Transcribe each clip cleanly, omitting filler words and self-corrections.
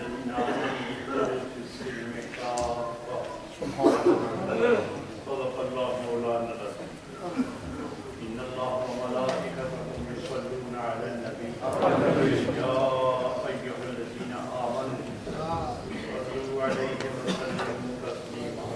الذين آمنوا ادخلوا في السلم كافة صدق الله مولانا العظيم إن الله وملائكته يصلون على النبي يا أيها الذين آمنوا صلوا عليه وسلموا تسليما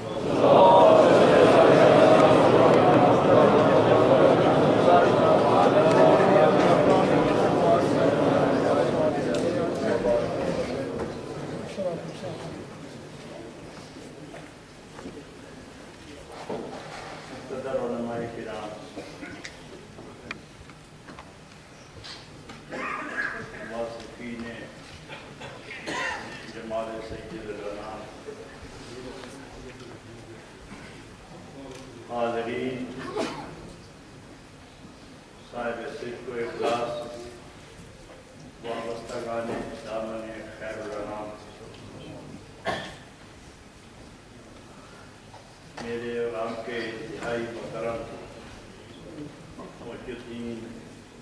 حاضرین صاحب صدق و اخلاص وابستگان دامن خیر الانام، میرے اور آپ کے انتہائی محترم محی الدین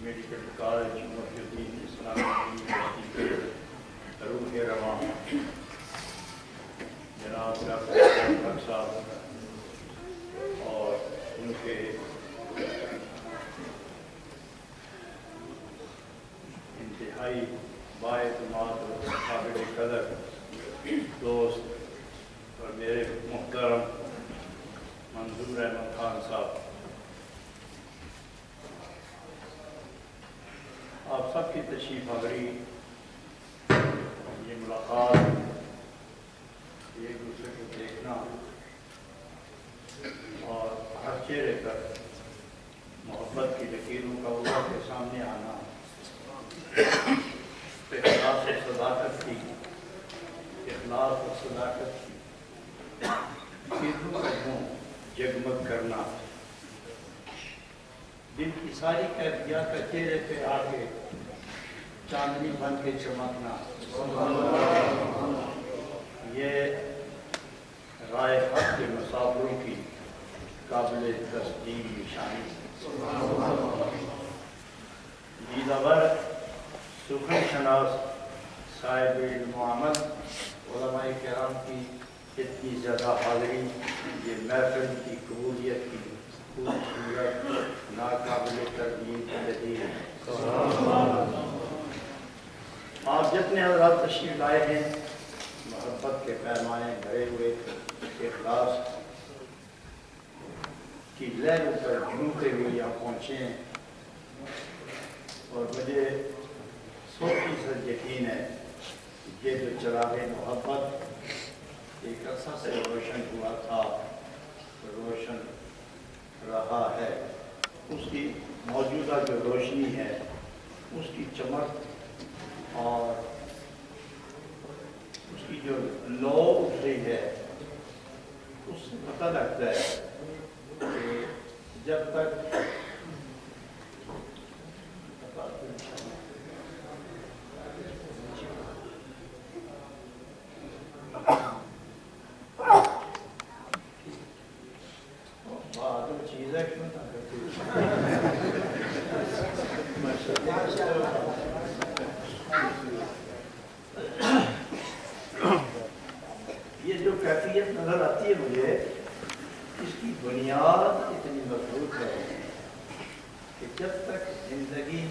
میڈیکل کالج محی الدین اسلامی یونیورسٹی کے روح رواں جناب ڈاکٹر صاحب اور ان کے انتہائی بااعتماد اور قابل قدر دوست اور میرے محترم منظور احمد خان صاحب، آپ سب کی تشریف آوری، یہ ملاقات، ایک دوسرے کو دیکھنا اور ہر چہرے پر محبت کی لکیروں کا اللہ کے سامنے آنا، اخلاص و صداقت کی، اخلاص و صداقت کی چیزوں کا یوں جگمگ کرنا، دل کی ساری کیفیات کا چہرے پہ آ کے چاندنی بن کے چمکنا، یہ رائے حق کے مسافروں کی قابل تصدیق نشانی۔ دیدور سخن شناس صاحب علم و عمل علماء کرام کی اتنی زیادہ حاضری، یہ محفل کی قبولیت کی خوبصورت ناقابل تردید دلیل ہے۔ آپ جتنے حضرات تشریف لائے ہیں، محبت کے پیمانے بھرے ہوئے اخلاص کی لہروں پر جھومتے ہوئے یہاں پہنچے ہیں، اور مجھے 100% یقین ہے یہ جو چراغ محبت ایک عرصہ سے روشن ہوا تھا، روشن رہا ہے، اس کی موجودہ جو روشنی ہے، اس کی چمک اور اس کی جو لو اٹھ رہی ہے، اس سے پتہ لگتا ہے کہ جب تک یہ جو کیفیت نظر آتی ہے مجھے، اس کی بنیاد اتنی مضبوط ہے کہ جب تک زندگی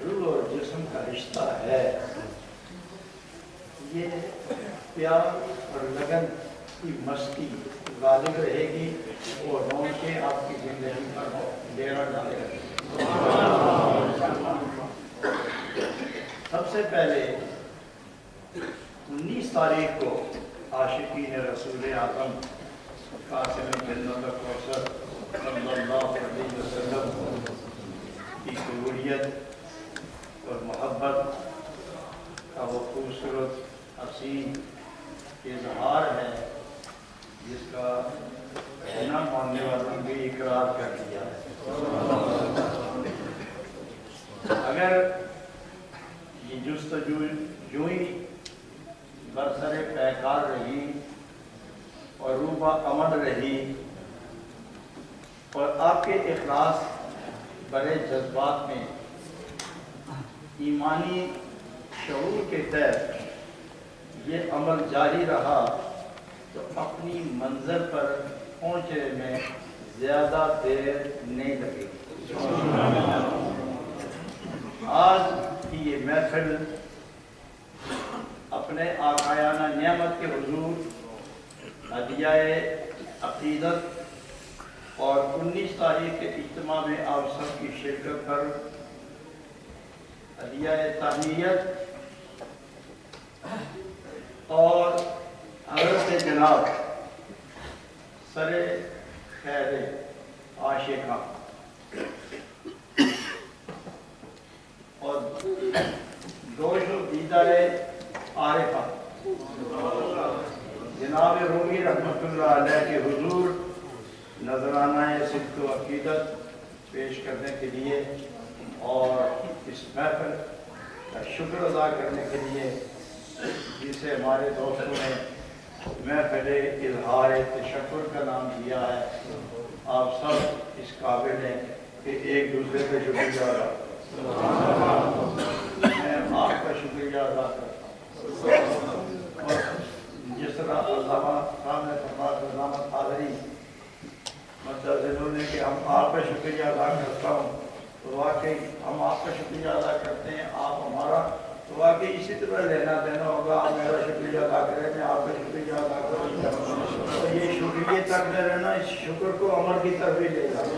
روح اور جسم کا رشتہ ہے، یہ پیار اور لگن کی مستی غالب رہے گی اور رونقیں آپ کی زندگی پر ڈیرا ڈالے گی۔ سب سے پہلے 19 تاریخ کو عاشقین رسول اعظم قاسم جنت الکوثر صلی اللہ علیہ وسلم کی قبولیت اور محبت کا وہ خوبصورت حسین اظہار ہے جس کا نہ ماننے والوں نے بھی اقرار کر دیا ہے۔ اگر یہ جستجو یوں ہی برسر پیکار رہی اور روبہ امن رہی اور آپ کے اخلاص بڑے جذبات میں ایمانی شعور کے تحت یہ عمل جاری رہا تو اپنی منزل پر پہنچنے میں زیادہ دیر نہیں لگے گی۔ آج کی یہ محفل اپنے آقایانہ نعمت کے حضور ہدیہ عقیدت اور 19 تاریخ کے اجتماع میں آپ سب کی شرکت پر ہدیہ تہنیت اور حضرت جناب سر خیر عاشقہ اور جوش و دیدار عارفہ جناب رومی رحمۃ اللہ علیہ کے حضور نذرانہ صدق و عقیدت پیش کرنے کے لیے اور اس محفل کا شکر ادا کرنے کے لیے جسے ہمارے دوستوں نے محفل اظہار تشکر کا نام دیا ہے، آپ سب اس قابل ہیں کہ ایک دوسرے پہ شکریہ ادا میں آپ کا شکریہ ادا کرتا ہوں۔ اور جس طرح علامہ صاحب نے فرمایا علامہ قادری متضرر نے کہ ہم آپ کا شکریہ ادا کرتا ہوں، تو واقعی ہم آپ کا شکریہ ادا کرتے ہیں، آپ ہمارا، تو واقعی اسی طرح لینا دینا ہوگا، آپ میرا شکریہ ادا کریں، میں آپ کا شکریہ ادا کروں، تو یہ شکریہ تک نہ رہنا، اس شکر کو عمل کی طرف ہی لے جانا۔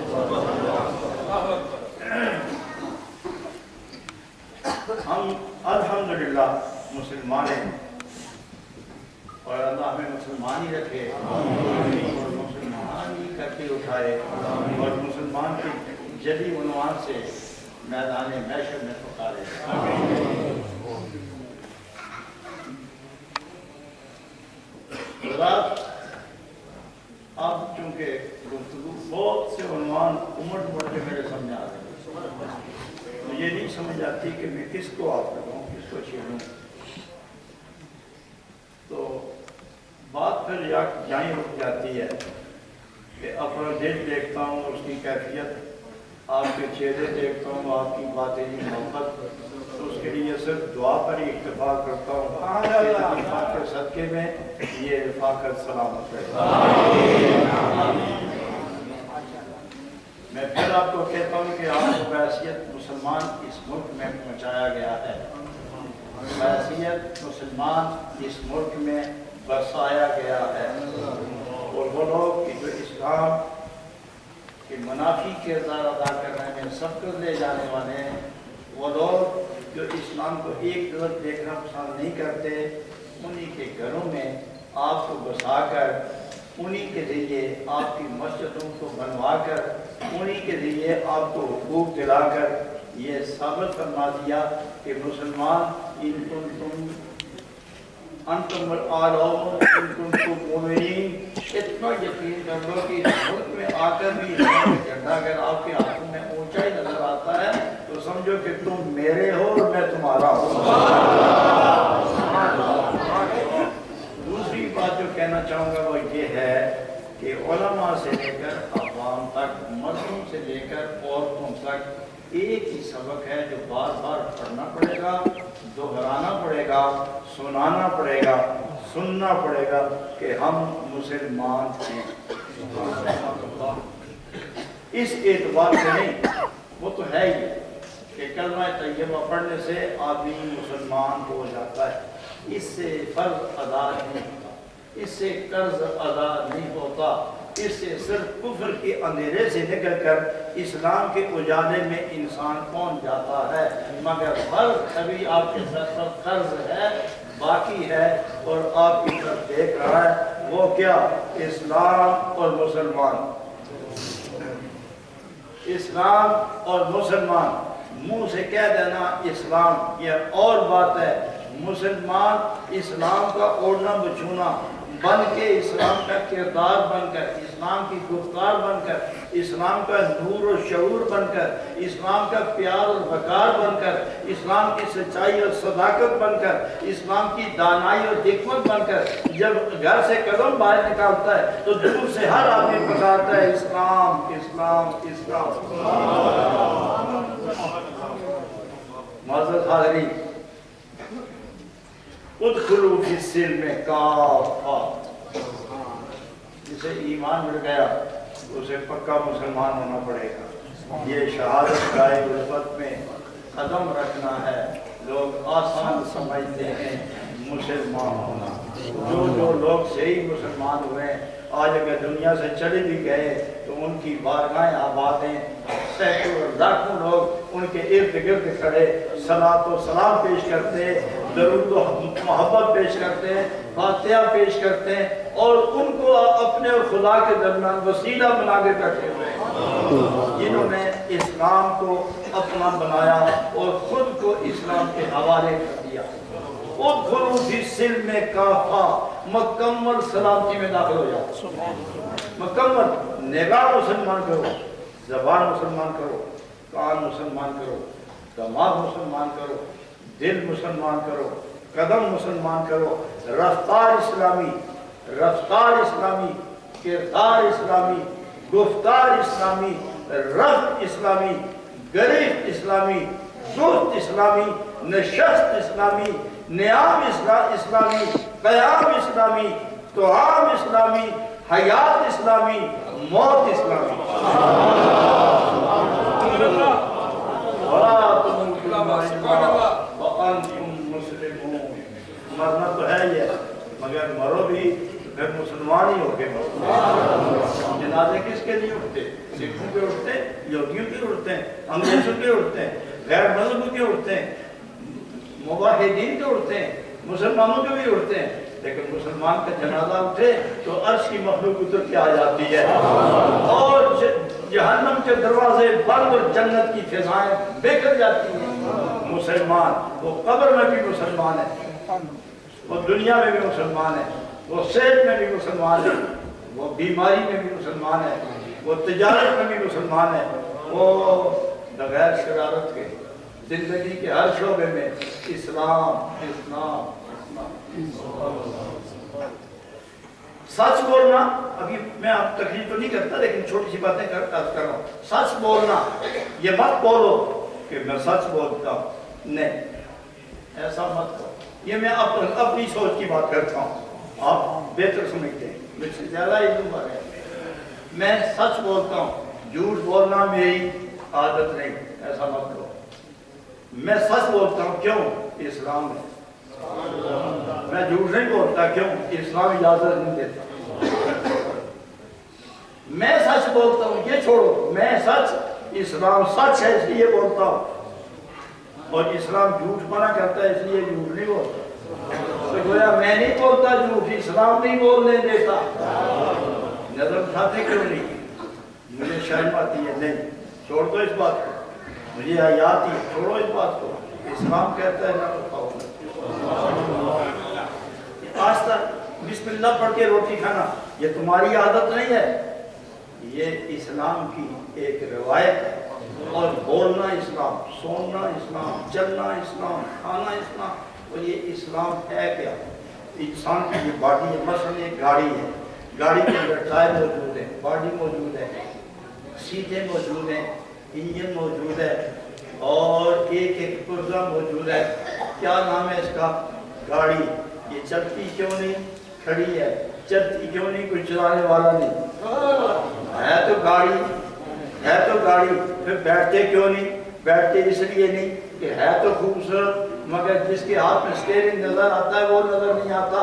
ہم الحمدللہ مسلمان ہیں اور اللہ ہمیں مسلمان ہی رکھے اور مسلمان ہی کر کے اٹھائے اور مسلمان کی جلی عنوان سے میدان محشر میں پکارے۔ حضرات، اب چونکہ گفتگو بہت سے عنوان امٹ پڑھ کے میرے سامنے آ رہے ہیں، مجھے نہیں سمجھ آتی کہ میں کس کو آپ کروں، کس کو چھیڑوں، تو بات پھر یہیں رک جاتی ہے کہ اپنا دل دیکھتا ہوں، اس کی کیفیت، آپ کے چہرے دیکھتا ہوں، آپ کی باطنی محبت، تو اس کے لیے صرف دعا پر ہی اکتفا کرتا ہوں کہ صدقے میں یہ رفاقت سلامت رہے۔ میں پھر آپ کو کہتا ہوں کہ آپ کو بحیثیت مسلمان اس ملک میں پہنچایا گیا ہے، بحیثیت مسلمان اس ملک میں بسایا گیا ہے، اور وہ لوگ جو اسلام کے منافی کردار ادا کرنے میں سبقت لے جانے والے ہیں، وہ لوگ جو اسلام کو ایک طرف دیکھنا پسند نہیں کرتے، انہی کے گھروں میں آپ کو بسا کر، انہی کے ذریعے آپ کی مسجدوں کو بنوا کر، انہی کے ذریعے آپ کو حقوق دلا کر یہ ثابت فرما دیا کہ مسلمان انتم العالم ان کنتم مؤمنین، اتنا یقین کر لو کہ اس ملک میں آ کر بھی اسلام کا جھنڈا اگر آپ کے ہاتھوں میں اونچا ہی نظر آتا ہے تو سمجھو کہ تم میرے ہو اور میں تمہارا ہوں۔ دوسری بات جو کہنا چاہوں گا وہ یہ ہے کہ علماء سے لے کر عوام تک، مردوں سے لے کر عورتوں تک ایک ہی سبق ہے جو بار بار پڑھنا پڑے گا، دہرانا پڑے گا، سنانا پڑے گا، سننا پڑے گا کہ ہم مسلمان ہیں۔ اس اعتبار سے نہیں، وہ تو ہے ہی کہ کلمہ طیبہ پڑھنے سے آدمی مسلمان ہو جاتا ہے، اس سے فرض ادا نہیں ہوتا، اس سے قرض ادا نہیں ہوتا، اس سے صرف کفر کے اندھیرے سے نکل کر اسلام کے اجالے میں انسان پہنچ جاتا ہے، مگر فرض ابھی آپ کے سر پر قرض ہے، باقی ہے، اور آپ کی طرف دیکھ رہا ہے، وہ کیا؟ اسلام اور مسلمان، اسلام اور مسلمان، منہ سے کہہ دینا اسلام یہ اور بات ہے، مسلمان اسلام کا اوڑھنا بچھونا بن کے، اسلام کا کردار بن کر، اسلام کی گفتار بن کر، اسلام کا نور و شعور بن کر، اسلام کا پیار اور وقار بن کر، اسلام کی سچائی اور صداقت بن کر، اسلام کی دانائی اور حکمت بن کر جب گھر سے قدم باہر نکالتا ہے تو دور سے ہر آدمی پکارتا ہے اسلام اسلام اسلام۔ معزز حاضرین، ادخلوا فی السلم کافہ، جسے ایمان مل گیا اسے پکا مسلمان ہونا پڑے گا۔ یہ شہادت گاہ غربت میں قدم رکھنا ہے، لوگ آسان سمجھتے ہیں مسلمان ہونا۔ جو لوگ صحیح مسلمان ہوئے آج اگر دنیا سے چلے بھی گئے تو ان کی بارگاہیں آباد ہیں، سینکڑوں لاکھوں لوگ ان کے ارد گرد کھڑے صلاۃ و سلام پیش کرتے ہیں، درود و محبت پیش کرتے ہیں، فاتحہ پیش کرتے ہیں، اور ان کو اپنے اور خدا کے درمیان وسیلہ بنا کے بیٹھے ہوئے ہیں، جنہوں نے اسلام کو اپنا بنایا اور خود کو اسلام کے حوالے کر دیا۔ ادخلوا فی السلم کافہ، مکمل سلامتی میں داخل ہو جاؤ، مکمل نگاہ مسلمان کرو، زبان مسلمان کرو، کان مسلمان کرو، دماغ مسلمان کرو، دل مسلمان کرو، قدم مسلمان کرو، رفتار اسلامی، رفتار اسلامی، کردار اسلامی، گفتار اسلامی، رفت اسلامی، گریفت اسلامی، زہد اسلامی، نشست اسلامی، نیام اسلامی، قیام اسلامی، طعام اسلامی، حیات اسلامی، موت اسلامی۔ مرنا تو ہے یہ، مگر مرو بھی پھر مسلمان ہی ہو کے مرو۔ جنازے کس کے لیے اٹھتے؟ سکھوں کے اٹھتے ہیں، یہودیوں کے اٹھتے ہیں، انگریزوں کے اٹھتے ہیں، غیر مذہبوں کے اٹھتے ہیں، موحدین کے اٹھتے ہیں، مسلمانوں کے بھی اٹھتے ہیں، لیکن مسلمان کا جنازہ اٹھے تو عرش کی مخلوق اتر کے آ جاتی ہے، اور جہنم کے دروازے بند اور جنت کی فضائیں بکھر جاتی ہیں۔ مسلمان وہ قبر میں بھی مسلمان ہے، وہ دنیا میں بھی مسلمان ہے، وہ صحت میں بھی مسلمان ہے، وہ بیماری میں بھی مسلمان ہے، وہ تجارت میں بھی مسلمان ہے، وہ بغیر شرارت کے زندگی کے ہر شعبے میں اسلام اسلام اسلام۔ سچ بولنا، ابھی میں آپ تقریر تو نہیں کرتا لیکن چھوٹی سی باتیں کر رہا ہوں۔ سچ بولنا، یہ مت بولو کہ میں سچ بولتا ہوں، نہیں، ایسا مت کرو۔ یہ میں اپنی سوچ کی بات کرتا ہوں، آپ بہتر سمجھتے ہیں، مجھ سے زیادہ علم والے ہیں۔ میں سچ بولتا ہوں، جھوٹ بولنا میری عادت نہیں، ایسا مت کرو۔ میں سچ بولتا ہوں، کیوں؟ اسلام ہے۔ میں جھوٹ نہیں بولتا، کیوں؟ اسلام اجازت نہیں دیتا۔ میں سچ بولتا ہوں، یہ چھوڑو، میں سچ، اسلام سچ ہے اس لیے بولتا ہوں، اور اسلام جھوٹ منع کرتا ہے اس لیے جھوٹ نہیں بولتا۔ تو گویا میں نہیں بولتا جھوٹ، اسلام نہیں بولنے دیتا۔ نظر اٹھاتے کیوں نہیں؟ مجھے شرم آتی ہے، نہیں، چھوڑ دو اس بات کو، مجھے حیا آتی ہے، چھوڑو اس بات کو، اسلام کہتا ہے نہ اٹھاؤ۔ آج تک بسم اللہ پڑھ کے روٹی کھانا یہ تمہاری عادت نہیں ہے، یہ اسلام کی ایک روایت ہے، اور بولنا اسلام، سونا اسلام، چلنا اسلام، کھانا اسلام۔ اور یہ اسلام ہے کیا؟ انسان کی یہ باڈی ہے، مثلا ایک گاڑی ہے، گاڑی کے اندر ٹائر موجود ہے، باڈی موجود ہے، سیٹیں موجود ہیں، انجن موجود ہے، اور ایک ایک پرزہ موجود ہے۔ کیا نام ہے اس کا؟ گاڑی۔ یہ چلتی کیوں نہیں؟ کھڑی ہے۔ چلتی کیوں نہیں؟ کوئی چلانے والا نہیں ہے، تو گاڑی ہے، تو گاڑی۔ پھر بیٹھتے کیوں نہیں؟ بیٹھتے اس لیے نہیں کہ ہے تو خوبصورت، مگر جس کے ہاتھ میں اسٹیئرنگ نظر آتا ہے وہ نظر نہیں آتا،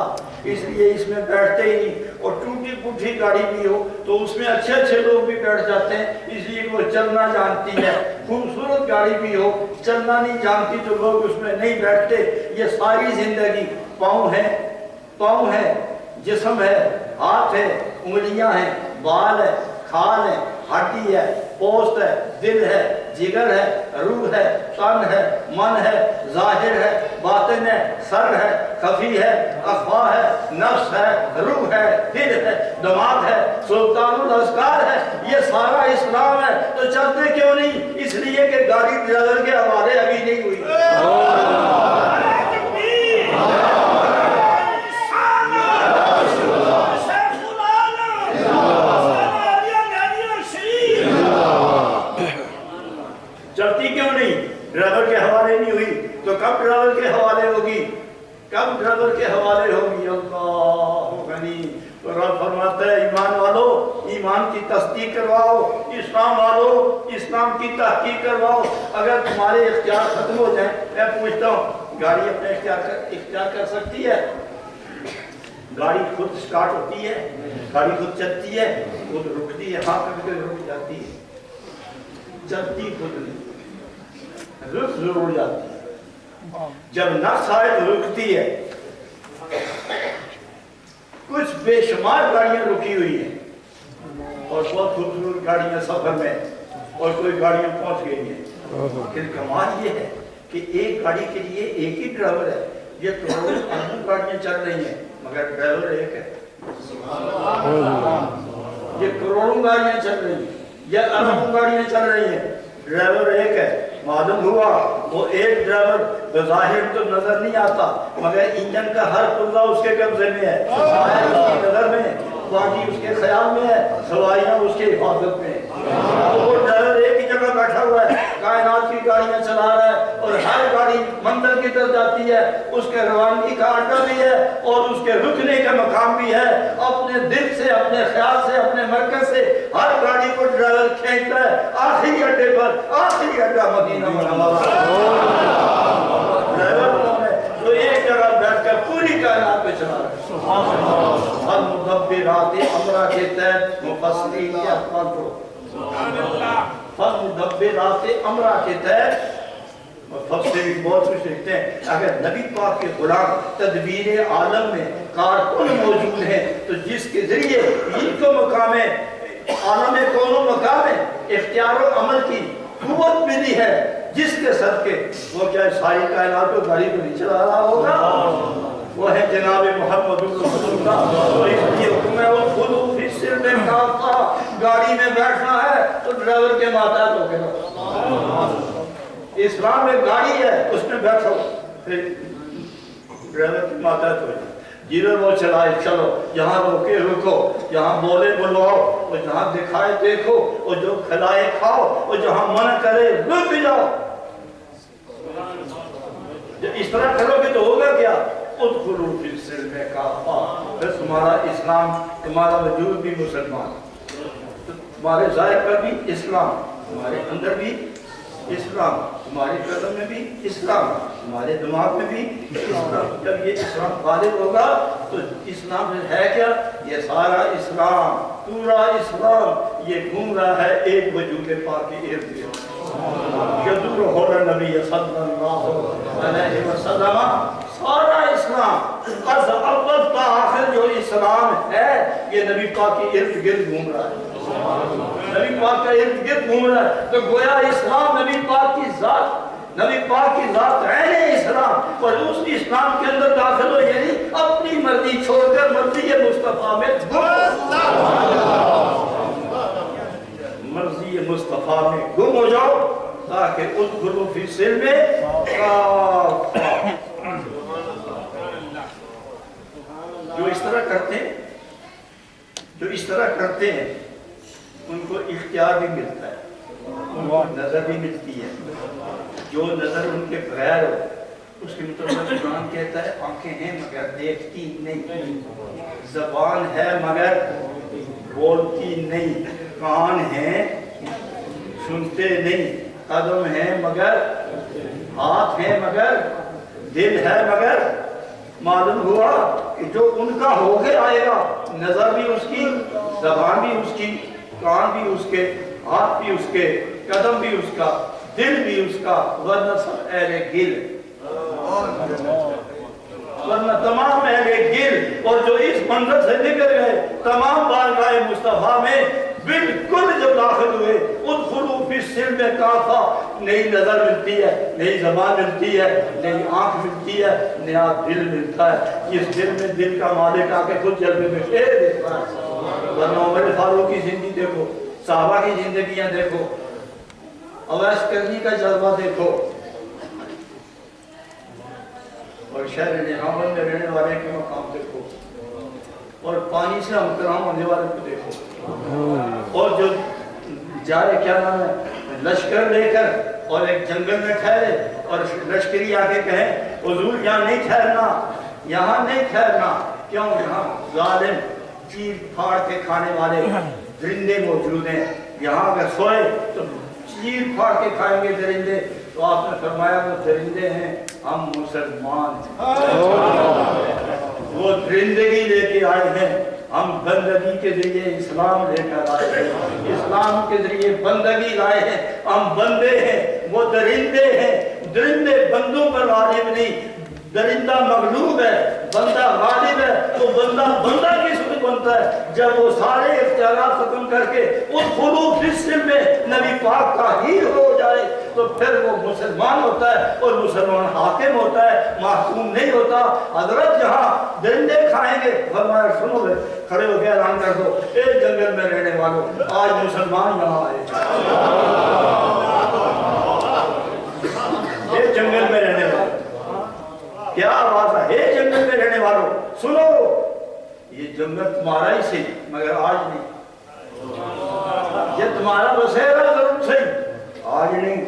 اس لیے اس میں بیٹھتے ہی نہیں۔ اور ٹوٹی پھوٹی گاڑی بھی ہو تو اس میں اچھے اچھے لوگ بھی بیٹھ جاتے ہیں، اس لیے وہ چلنا جانتی ہے۔ خوبصورت گاڑی بھی ہو، چلنا نہیں جانتی تو لوگ اس میں نہیں بیٹھتے۔ یہ ساری زندگی پاؤں ہے، جسم ہے، ہاتھ ہے، انگلیاں ہیں، بال ہے، کھال ہے، ہڈی ہے، پوست ہے، دل ہے، جگر ہے، روح ہے، تن ہے، من ہے، ظاہر ہے، باطن ہے، سر ہے، خفی ہے، اخفا ہے، نفس ہے، روح ہے، دل ہے، دماغ ہے، سلطان الاذکار ہے۔ یہ سارا اسلام ہے، تو چلتے کیوں نہیں؟ اس لیے کہ گاڑی ڈرائیور کے حوالے ابھی نہیں ہوئی۔ ڈرائیور کے حوالے نہیں ہوئی تو کب ڈرائیور کے حوالے ہوگی؟ کب ڈرائیور ڈرائیور کے حوالے ہوگی. اللہ غنی. رب فرماتا ہے ایمان والو ایمان کی تصدیق کرواؤ, اسلام والو اسلام کی تحقیق کرواؤ. اگر تمہارے اختیار ختم ہو جائیں, میں پوچھتا ہوں گاڑی اپنے اختیار کر سکتی ہے؟ گاڑی خود سٹارٹ ہوتی ہے, گاڑی خود چلتی ہے, خود رکتی ہے, ہاں کبھی کبھی رک جاتی ہے, چلتی خود نہیں, رک ضرور جاتی ہے. جب نفس آئے تو رکتی ہے. کچھ بے شمار گاڑیاں رکی ہوئی ہیں اور بہت خوبصورت گاڑیاں سفر میں, اور کوئی گاڑیاں پہنچ گئی ہیں. لیکن کمال یہ ہے کہ ایک گاڑی کے لیے ایک ہی ڈرائیور ہے. یہ کروڑوں اربوں گاڑیاں چل رہی ہیں مگر ڈرائیور ایک ہے. یہ کروڑوں گاڑیاں چل رہی ہیں, یہ اربوں گاڑیاں چل رہی ہیں, ڈرائیور ایک ہے. معلوم ہوا وہ ایک ڈرائیور بظاہر تو نظر نہیں آتا مگر انجن کا ہر پرزہ اس کے قبضے میں ہے, اس کی نظر میں, باقی اس کے خیال میں ہے, سواریاں اس کے حفاظت میں. وہ ڈرائیور ایک ہی جگہ بیٹھا ہوا ہے, کائنات کی گاڑیاں چلا رہا ہے, اور ہر گاڑی منزل کی طرف جاتی ہے. اس کے روانگی کا اڈا بھی ہے اور اس کے رکنے کا مقام بھی ہے. اپنے دل سے, اپنے خیال سے, اپنے مرکز سے ہر گاڑی کو ڈرائیور کھینچتا ہے آخری اڈے پر. آخری اڈا مدینہ منورہ. ڈرائیور تو ایک جگہ بیٹھ کر پوری کائنات پہ چلا رہا ہے. فالمدبرات امرا کے تحت مفسرین کے اقوال کو فالمدبرات امرا کے تحت مفسرین بہت کچھ لکھتے ہیں. اگر نبی پاک کے غلام تدبیر عالم میں کارکن موجود ہیں تو جس کے ذریعے ان کو مقام عالم کون و مقام اختیار و عمل کی قوت ملی ہے, جس کے صدقے وہ کیا ساری کائنات کو گاڑی کو نہیں چلا رہا ہوگا, وہ ہے جناب محمد رسول اللہ. اور اس لیے حکم ہے وہ خود فی السلم کافہ, گاڑی میں بیٹھنا ہے تو ڈرائیور کے ماتحت ہو کے. اسلام ایک گاڑی ہے, اس میں بیٹھو, پھر ڈرائیور کے ماتحت ہو جائے. جدھر وہ چلائے چلو, یہاں روکے رکو, یہاں بولے بلواؤ, اور جہاں دکھائے دیکھو, اور جو کھلائے کھاؤ, اور جہاں منع کرے رک جاؤ. جب اس طرح کرو گے تو ہوگا کیا؟ ادخلوا فی السلم کافہ. بس تمہارا اسلام, تمہارا وجود بھی مسلمان, تمہارے ظاہر پر بھی اسلام, تمہارے اندر بھی اسلام, تمہارے قدم میں بھی اسلام, تمہارے دماغ میں بھی اسلام. جب یہ اسلام غالب ہوگا تو اسلام ہے کیا؟ یہ سارا اسلام, پورا اسلام یہ گھوم رہا ہے ایک وجود پاک کے ارد گرد. یدور حول نبی صلی اللہ علیہ وسلم. سارا اسلام از اول تا آخر جو اسلام ہے یہ نبی پاک کے ارد گرد گھوم رہا ہے. نبی پاک کا ارد گرد گھوم رہا ہے تو گویا اسلام نبی پاک کی ذات, نبی پاک کی ذات ہے اسلام. اور اس اسلام کے اندر داخل ہو, یعنی اپنی مرضی چھوڑ کر مرضی مصطفیٰ میں مرضی مصطفیٰ میں گم ہو جاؤ, تاکہ ادخلوا فی السلم کافہ. جو اس طرح کرتے ہیں, جو اس طرح کرتے ہیں ان کو اختیار بھی ملتا ہے, ان کو نظر بھی ملتی ہے. جو نظر ان کے بغیر ہو اس کے مطلب قرآن کہتا ہے آنکھیں ہیں مگر دیکھتی نہیں, زبان ہے مگر بولتی نہیں, کان ہیں سنتے نہیں, قدم ہیں مگر, ہاتھ ہیں مگر, دل ہے مگر. معلوم ہوا کہ جو ان کا ہو کے آئے گا, نظر بھی اس کی, زبان بھی اس کی, کان بھی اس کے, ہاتھ بھی اس کے, قدم بھی اس کا, دل بھی اس کا, ورنہ سب اہل گل, ورنہ تمام اہل گل. اور جو اس منظر سے نکل گئے تمام بارگاہ مصطفیٰ میں بالکل جب داخل ہوئے, ادخلوا فی السلم کافہ. نئی نظر ملتی ہے, نئی زبان ملتی ہے, نئی آنکھ ملتی ہے, نیا دل ملتا ہے. اس دل میں دل کا مالک آ کے خود جلوے میں پھیر دیتا ہے. ورنہ عمر فاروق کی زندگی دیکھو, صحابہ کی زندگیاں دیکھو, اویس کرنی کا جذبہ دیکھو, اور شہر نعمان میں رہنے والے کے مقام دیکھو, اور پانی سے ہمکرام ہونے والے کو دیکھو. اور جو جائے کیا نام ہے لشکر لے کر اور ایک جنگل میں ٹھہرے اور لشکری آ کے کہیں حضور یہاں نہیں ٹھہرنا, یہاں نہیں ٹھہرنا، کیوں؟ یہاں ظالم چیر پھاڑ کے کھانے والے درندے موجود ہیں، یہاں اگر سوئے تو چیر پھاڑ کے کھائیں گے درندے، تو آپ نے فرمایا وہ درندے ہیں، ہم مسلمان ہیں، وہ درندگی لے کے آئے ہیں، ہم بندگی کے ذریعے اسلام لے کر آئے ہیں، اسلام کے ذریعے بندگی لائے ہیں، ہم بندے ہیں، وہ درندے ہیں، درندے بندوں پر غالب نہیں، درندہ مغلوب ہے، بندہ غالب ہے، تو بندہ کس وقت بنتا ہے؟ جب وہ سارے اختیارات ختم کر کے اس خلوص جسم میں نبی پاک کا ہی ہو جائے تو پھر وہ مسلمان ہوتا ہے، اور مسلمان حاکم ہوتا ہے، محکوم نہیں ہوتا۔ حضرت جہاں درندے کھائیں گے، فرمایا سنو گے، کھڑے ہو کے اعلان کر دو، اے جنگل میں رہنے والوں، آج مسلمان یہاں آئے، اے جنگل میں رہنے والوں، کیا آواز ہے؟ اے جنگل میں رہنے والوں سنو، یہ جنگل تمہارا ہی صحیح مگر آج نہیں، یہ تمہارا بسیرا ضرور صحیح آج نہیں۔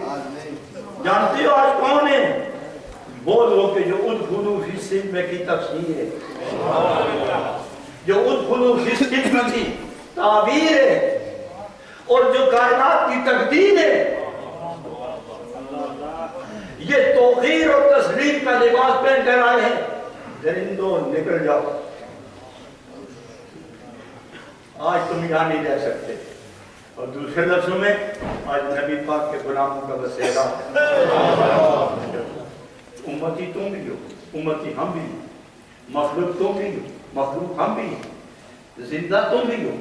جانتے ہو آج کون ہے؟ وہ لوگ کہ جو ادخلوا فی السلم کی تفسیر ہے، جو ادخلوا فی السلم کی تعبیر ہے، اور جو کائنات کی تقدیر ہے، یہ توقیر اور تسلیم کا لباس پہن کر آئے ہیں۔ درندوں نکل جاؤ، آج تم یہاں نہیں رہ سکتے۔ اور دوسرے لفظوں میں آج نبی پاک کے غلاموں کا بسیرا، امتی تم بھی ہو، امتی ہم بھی ہو، مخلوق تم بھی ہو، مخلوق ہم بھی ہیں، زندہ تم بھی ہو،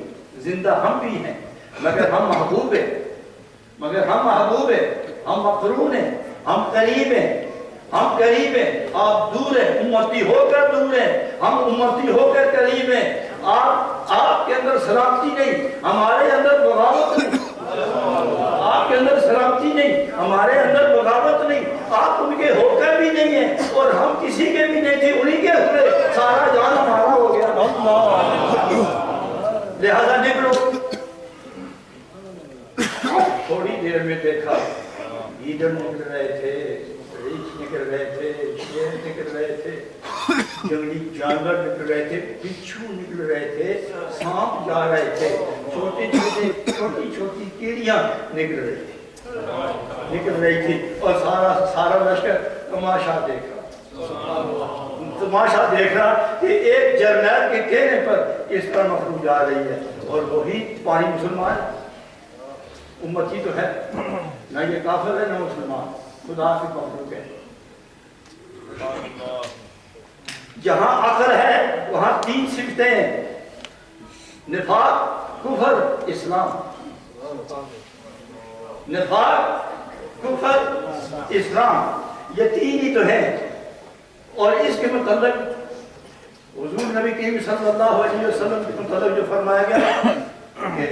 زندہ ہم بھی ہیں، مگر ہم محبوب ہیں، مگر ہم محبوب ہیں، ہم مقرون ہیں، ہم قریب ہیں، ہم قریب ہیں، آپ دور ہیں، امتی ہو کر دور ہیں، ہم امتی ہو کر قریب ہیں۔ آپ کے اندر سلامتی نہیں، ہمارے اندر بغاوت نہیں، آپ کے اندر سلامتی نہیں، ہمارے اندر بغاوت نہیں، آپ ان کے ہو کر بھی نہیں ہیں، اور ہم کسی کے بھی نہیں تھے، انہی کے ہوئے سارا جان ہمارا ہو گیا۔ لہذا نکلو۔ تھوڑی دیر میں دیکھا گیدڑ نکل رہے تھے، ریچھ نکل رہے تھے، شیر نکل رہے تھے، جنگلی جانور نکل رہے تھے، بچھو نکل رہے تھے، سانپ جا رہے تھے، چھوٹی چھوٹی کیڑیاں نکل رہی تھی، اور سارا لشکر تماشا دیکھ رہا کہ ایک جرنیل کے کہنے پر اس پر مخلوق جا رہی ہے، اور وہی پانی مسلمان امتی تو ہے، نہ یہ کافر ہے نہ مسلمان، خدا کی مخلوق ہے۔ جہاں عقل ہے وہاں تین صفتیں ہیں، نفاق، کفر، اسلام۔ نفاق، کفر، اسلام، یہ تین ہی تو ہیں۔ اور اس کے متعلق حضور نبی کریم صلی اللہ علیہ وسلم کے متعلق جو فرمایا گیا کہ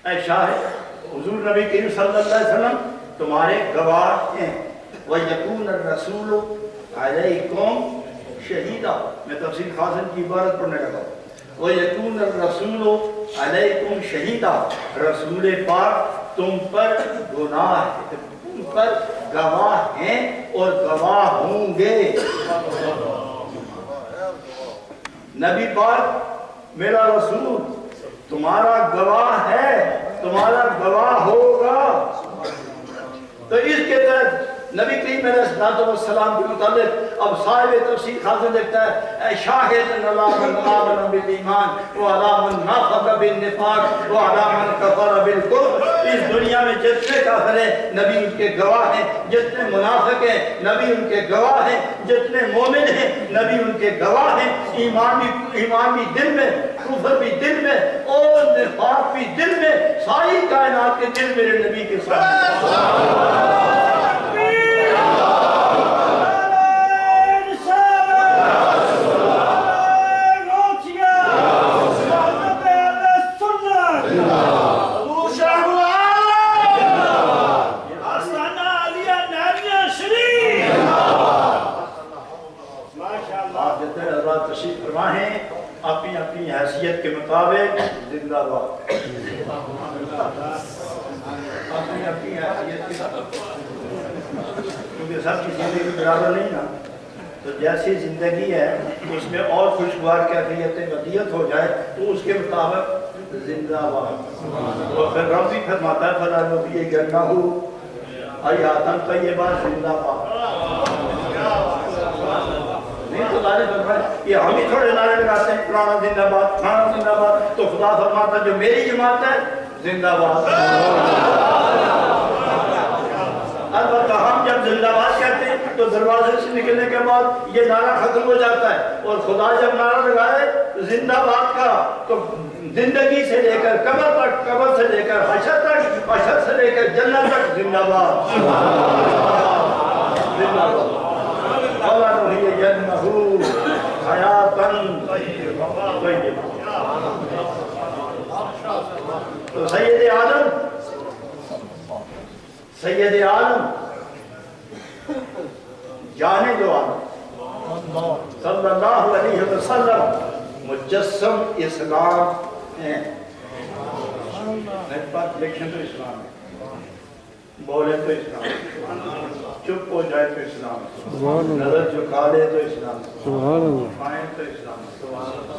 اے شاہد، حضور نبی کریم صلی اللہ علیہ وسلم تمہارے گواہ ہیں، وَيَكُونَ الرَّسُولُ عَلَيْكُمْ شَهِيدًا۔ میں تفسیر خازن کی عبارت پڑھنے لگا، وَيَكُونَ الرَّسُولُ عَلَيْكُمْ شَهِيدًا، رسول پاک تم پر تم پر گواہ ہیں اور گواہ ہوں گے۔ نبی پاک میرا رسول تمہارا گواہ ہے، تمہارا گواہ ہوگا۔ تو اس کے تحت نبی کریم علیہ السلام کے متعلق اب صاحب تفسیر خازن لکھتا ہے، اے شاہد علی من آمن بالایمان وعلی من نافق بالنفاق وعلی من کفر بالکفر، اس دنیا میں جتنے کافر ہیں نبی ان کے گواہ ہیں، جتنے منافق ہیں نبی ان کے گواہ ہیں، جتنے مومن ہیں نبی ان کے گواہ ہیں۔ ایمان بھی دل میں، کفر بھی دل میں، اور نفاق بھی دل میں، ساری کائنات کے دل میرے نبی کے ساتھ۔ تشریف فرما ہیں اپنی اپنی حیثیت کے مطابق، زندہ باد، اپنی اپنی حیثیت کے مطابق، کیونکہ سب کی زندگی برابر نہیں نا، تو جیسی زندگی ہے اس میں اور خوشگوار کیفیت ودیت ہو جائے تو اس کے مطابق زندہ باد. اور پھر رب بھی فرماتا ہے فَلَنُحْيِيَنَّهُ حَيَاةً طَيِّبَةً زندہ باد. نہیں تو اللہ نے فرمایا یہ ہم ہی تھوڑے نعرے لگاتے ہیں پرانا زندہ باد پرانا زندہ باد. تو خدا فرماتا جو میری جماعت ہے زندہ باد. البتہ ہم جب زندہ باد کہتے ہیں تو دروازے سے نکلنے کے بعد یہ نعرہ ختم ہو جاتا ہے. اور خدا جب نعرہ لگائے زندہ باد کا تو زندگی سے لے کر قبر تک, قبر سے لے کر حشر تک, حشر سے لے کر جنت تک زندہ باد. زندہ باد. فَلَنُحْيِيَنَّهُ حَيَاةً طَيِّبَةً. تو سید عالم جانے دو عالم صلی اللہ علیہ وسلم مجسم اسلام ہیں. بات لکھیں تو اسلام ہے, بولیں تو اسلام ہے, چپ ہو جائے تو اسلام ہے, نظر جھکا لے تو اسلام ہے, کھائیں تو اسلام ہے,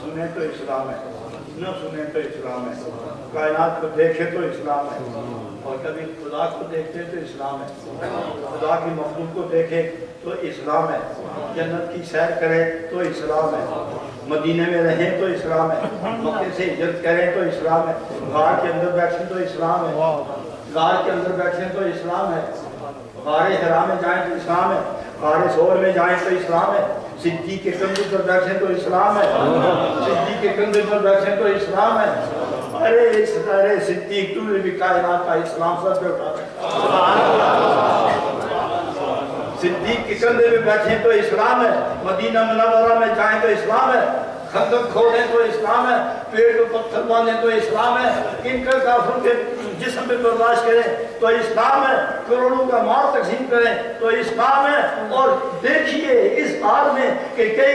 سنیں تو اسلام ہے, نہ سنیں تو اسلام ہے, کائنات کو دیکھے تو اسلام ہے, اور کبھی خدا کو دیکھتے تو اسلام ہے, خدا کی مخلوق کو دیکھے تو اسلام ہے, جنت کی سیر کرے تو اسلام ہے, مدینے میں رہیں تو اسلام ہے, مکے سے ہجرت کریں تو اسلام ہے, غار کے اندر بیٹھیں تو اسلام ہے, غار کے اندر بیٹھیں تو اسلام ہے, غار حرا میں جائیں تو اسلام ہے, غار ثور میں جائیں تو اسلام ہے, صدیق کے کندھے پر بیٹھیں تو اسلام ہے, صدیق کے کندھے پر بیٹھیں تو اسلام ہے. ارے صدیق تو نے بھی کائنات کا اسلام سر پہ اٹھا رکھا. صدیق کے کندھے پہ بیٹھیں تو اسلام ہے, مدینہ منورہ میں جائیں تو اسلام ہے, خندق کھودیں تو اسلام ہے, پیڑ کو پتھر باندھیں تو اسلام ہے, ان کا کافروں کے جسم پہ برداشت کریں تو اسلام ہے, کروڑوں کا مال تقسیم کریں تو اسلام ہے. اور دیکھیے اس حال میں کہ کئی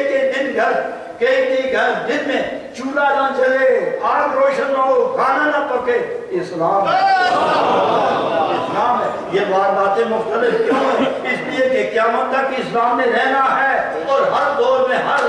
گھر دن میں چولہا نہ چلے, آگ روشن نہ ہو, کھانا نہ پکے, اسلام ہے. اسلام ہے. یہ وارداتیں مختلف کیوں ہیں؟ اس لیے کہ قیامت تک اسلام نے رہنا ہے, اور ہر دور میں ہر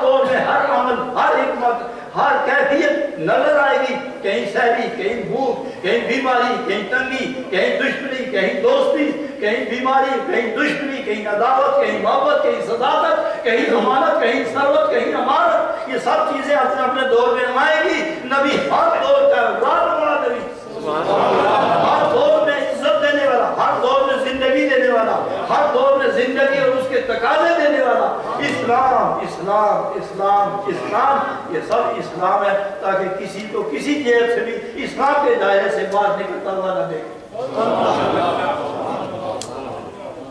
دور میں ہر عمل, ہر حکمت, ہر کیفیت نظر آئے گی. کہیں سہری, کہیں بھوک, کہیں بیماری, کہیں تنگی, کہیں دشمنی, کہیں دوستی, کہیں بیماری, کہیں دشمنی, کہیں عداوت, کہیں محبت, کہیں صداقت, کہیں ضمانت, کہیں ثروت, کہیں امانت. یہ سب چیزیں اپنے اپنے دور میں آئیں گی. نبی ہر دور کا رات والا نبی, ہر دور میں عزت دینے والا, ہر دور میں زندگی دینے والا, ہر دور میں زندگی اور اس کے تقاضے دینے والا. اسلام اسلام اسلام اسلام, یہ سب اسلام ہے, تاکہ کسی کو کسی جیب سے بھی اسلام کے دائرے سے باہر نکلتا ہوا نہ دیکھے.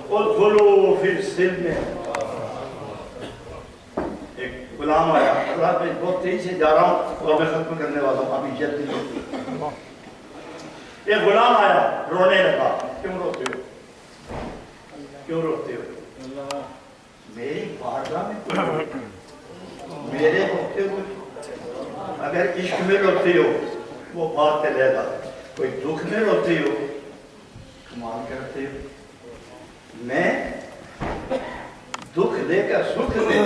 ادخلوا فی السلم. ایک غلام آیا, اللہ میں بہت تیزی سے جا رہا ہوں اور میں ختم کرنے والا ہوں, ابھی جلدی جلدی. ایک غلام آیا, رونے لگا. کیوں روتے ہو, کیوں روتے ہو؟ میری بارگاہ میں میرے ہوتے ہوئے, اگر عشق میں روتے ہو وہ بات علیحدہ, کوئی دکھ میں روتے ہو کمال کرتے ہو. میں دکھ دے کر سکھ دے,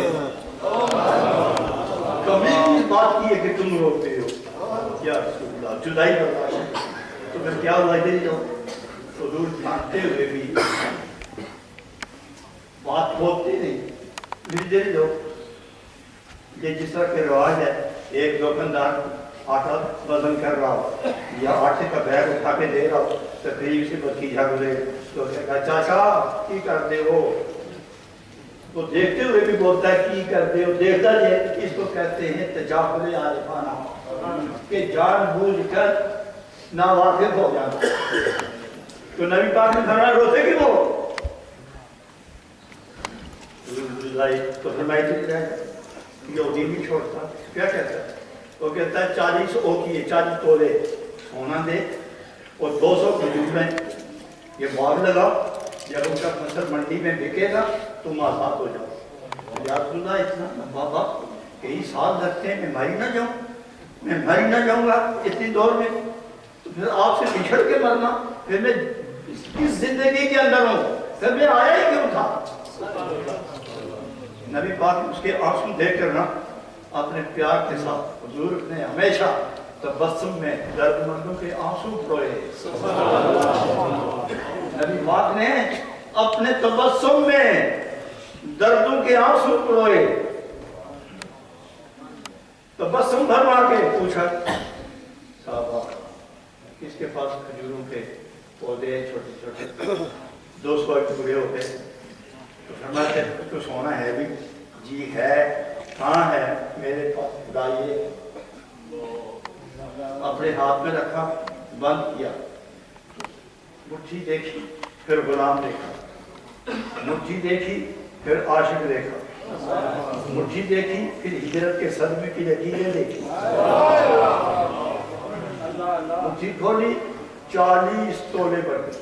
کمی اس بات کی ہے کہ تم روتے ہو. یا رسول اللہ, جدائی برداشت تو پھر کیا ہوا, ادھر ہی جاؤ. حضور جانتے ہوئے بھی بات بولتے نہیں, ادھر ہی جاؤ. یہ جس طرح کے رواج ہے, ایک دکاندار آٹا وزن کر رہا ہو یا آٹے کا بیگ اٹھا کے دے رہا ہو, تقریب سے بتیجا گزرے تو کہا چاچا کی کرتے ہو, تو دیکھتے ہوئے بھی بولتا ہے کی کرتے ہو, دیکھتا جائے. اس کو کہتے ہیں تجاہل عارفانہ, کہ جان بوجھ کر ناواقف ہو جانا. تو نبی پاک نے فرمایا روتے کیوں ہو؟ تو فرمایا یہودی بھی چھوڑتا. کیا کہتا ہے وہ؟ کہتا ہے 40 اوکیے, 40 تولے سونا دے اور 200 کھجور میں یہ باغ لگا, جب ان کا فصل منڈی میں بکے گا تم آزاد ہو جاؤ. یا رسول اللہ اتنا بابا کئی سال لگتے ہیں, میں ماری نہ جاؤں, میں ماری نہ جاؤں گا اتنی دور میں, تو پھر آپ سے بچھڑ کے مرنا, پھر میں کس زندگی کے اندر ہوں, پھر میں آیا ہی کیوں تھا. نبی پاک اس کے آنسو دیکھ کر نا اپنے پیار کے ساتھ حضور نے ہمیشہ تبسم میں درد مندوں کے آنسو پروئے. نبی پاک نے اپنے تبسم میں دردوں کے آنسو پروئے. تبسم بھروا کے پوچھا صحابہ کس کے پاس کھجوروں کے پودے چھوٹے چھوٹے 200 پورے ہوتے. تو فرماتے تو سونا ہے بھی؟ جی ہے. کہاں ہے؟ میرے پاس. لائیے. اپنے ہاتھ میں رکھا, بند کیا, مٹھی دیکھی, پھر غلام دیکھا, مٹھی دیکھی, پھر عاشق دیکھا, مٹھی دیکھی, پھر ہجرت کے صدمے کی لکیریں دیکھی. مٹھی کھولی, 40 تولے بڑھ گئے.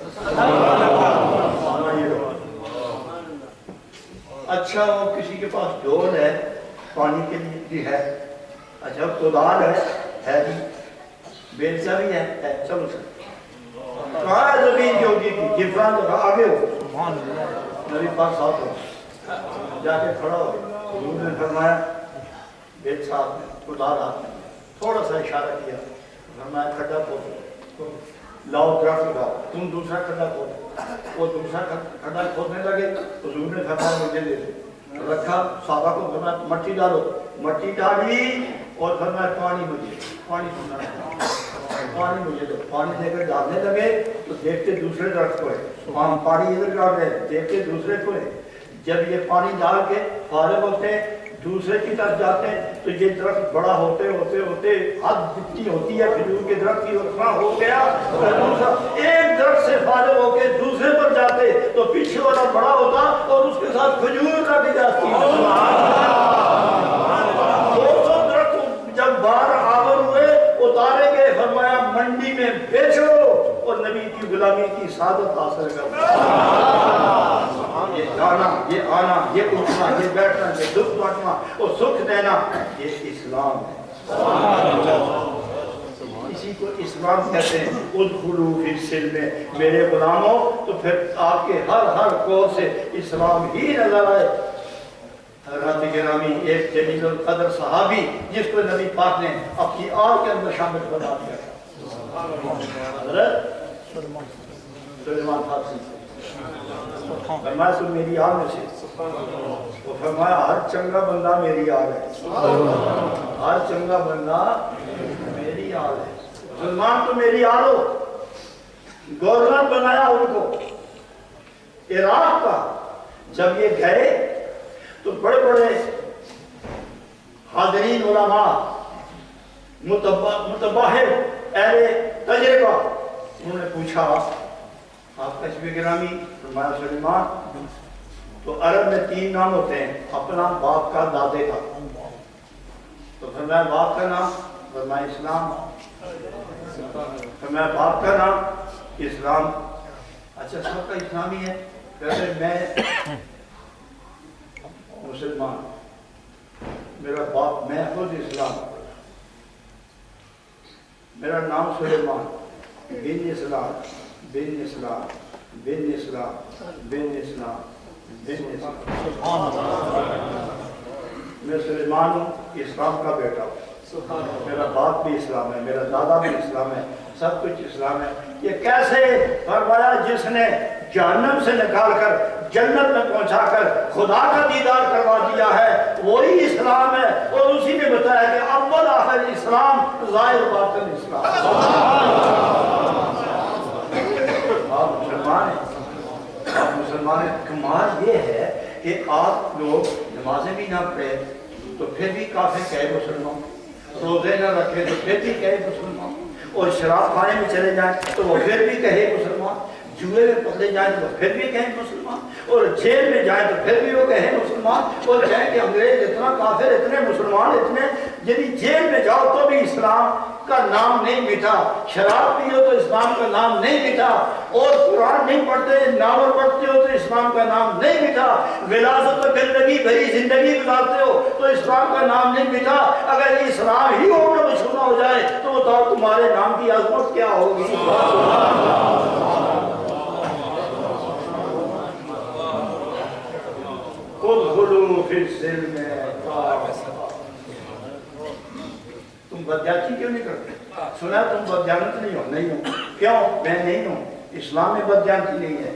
اچھا وہ کسی کے پاس ڈول ہے پانی کے لیے بھی ہے. اچھا کدال ہے بھی, بیلچہ بھی ہے. چلو سر کہاں ہے زمین یہودی کی؟ جفران تو آگے ہو. نبی پاک ساتھ ہو, جا کے کھڑا ہو. حضور نے فرمایا بیل صاحب نے کدال ہاتھ میں, تھوڑا سا اشارہ کیا, فرمایا کھڈا کھودو, لاؤ درخت لگاؤ. تم دوسرا کھڈا کھودو. وہ دوسرا کھڈا کھودنے لگے. حضور نے فرمایا مجھے دے دو. رکھا. صحابہ کو فرمایا مٹی ڈالو. مٹی ڈالی اور فرمایا پانی مجھے, پانی پانی مجھے دو. پانی دے کر ڈالنے لگے تو دیکھتے دوسرے درخت کو ہے. پانی ادھر ڈال رہے, دیکھتے دوسرے کو ہے. جب یہ پانی ڈال کے فارغ ہوتے دوسرے کی طرف جاتے ہیں تو یہ درخت بڑا ہوتے ہوتے ہوتے حد جتنی ہوتی ہے کھجور کے درخت کی اتنا ہو گیا. ایک درخت سے فارغ ہو کے دوسرے پر جاتے تو پیچھے والا بڑا ہوتا اور اس کے ساتھ کھجور لگ جاتی. 200 درخت جب باہر آور ہوئے اتارے گئے. فرمایا منڈی میں بیچو اور نبی کی غلامی کی سعادت حاصل کرو. یہ جانا, یہ آنا, یہ اٹھنا, یہ بیٹھنا, یہ دکھ بانٹنا اور سکھ دینا, یہ اسلام ہے. اسی کو اسلام کہتے ہیں. ادخلوا فی السلم میرے غلاموں. تو پھر آپ کے ہر کور سے اسلام ہی نظر آئے. حضرت گرامی ایک جلیل القدر صحابی جس کو نبی پاک نے اپنی آل کے اندر شامل بنا دیا تھا, حضرت سلیمان فارسی. فرمایا تو میری آل میں سے. وہ فرمایا ہر چنگا بندہ میری آل ہے, ہر چنگا بندہ میری آل ہے. سلمان تو میری آل ہو. گورنر بنایا ان کو عراق کا. جب یہ گئے تو بڑے بڑے حاضرین علماء متباہر اہل تجربہ, انہوں نے پوچھا آپ کا اسم گرامی؟ فرمایا سلیمان. تو عرب میں 3 نام ہوتے ہیں, اپنا, باپ کا, دادے کا. تو فرمایا باپ کا نام؟ فرمایا اسلام. فرمایا باپ کا نام؟ اسلام. اچھا سب کا اسلامی ہے؟ کہتے میں مسلمان, میرا باپ, میں خود اسلام, میرا نام سلیمان, بن اسلام, بن اسلام, بن اسلام, بن اسلام, بن اسلام. میں سلیمان ہوں, اسلام کا بیٹا ہوں. میرا باپ بھی اسلام ہے, میرا دادا بھی اسلام ہے, سب کچھ اسلام ہے. یہ کیسے؟ فرمایا جس نے جہنم سے نکال کر جنت میں پہنچا کر خدا کا دیدار کروا دیا ہے وہی اسلام ہے. اور اسی نے بتایا کہ اول آخر اسلام ظاہر باطن اسلام. آپ مسلمان ہیں, آپ مسلمان ہیں. کمال یہ ہے کہ آپ لوگ نمازیں بھی نہ پڑھے تو پھر بھی کافر کہے مسلمان, روزے نہ رکھے تو پھر بھی کہے مسلمان, اور شراب خانے میں چلے جائیں تو وہ پھر بھی کہے مسلمان, جوئے میں پکڑے جائیں تو پھر بھی کہیں مسلمان, اور جیل میں جائیں تو پھر بھی وہ کہیں مسلمان, اور کہیں کہ انگریز اتنا کافر, اتنے مسلمان, اتنے. یعنی جیل میں جاؤ تو بھی اسلام کا نام نہیں مٹا, شراب پیو تو اسلام کا نام نہیں مٹا, اور قرآن نہیں پڑھتے, ناول پڑھتے ہو تو اسلام کا نام نہیں مٹا, ولادت و زندگی بھری زندگی گزارتے ہو تو اسلام کا نام نہیں مٹا. اگر اسلام ہی ہونا مشہور ہو جائے تو بتاؤ تمہارے نام کی عظمت کیا ہوگی. ادخلوا فی السلم کافہ۔ تم بدیاتی کیوں نہیں کرتے؟ سنا تم بدیانت نہیں ہو؟ نہیں ہو۔ کیوں؟ میں نہیں ہوں، اسلام میں بدیانتی نہیں ہے۔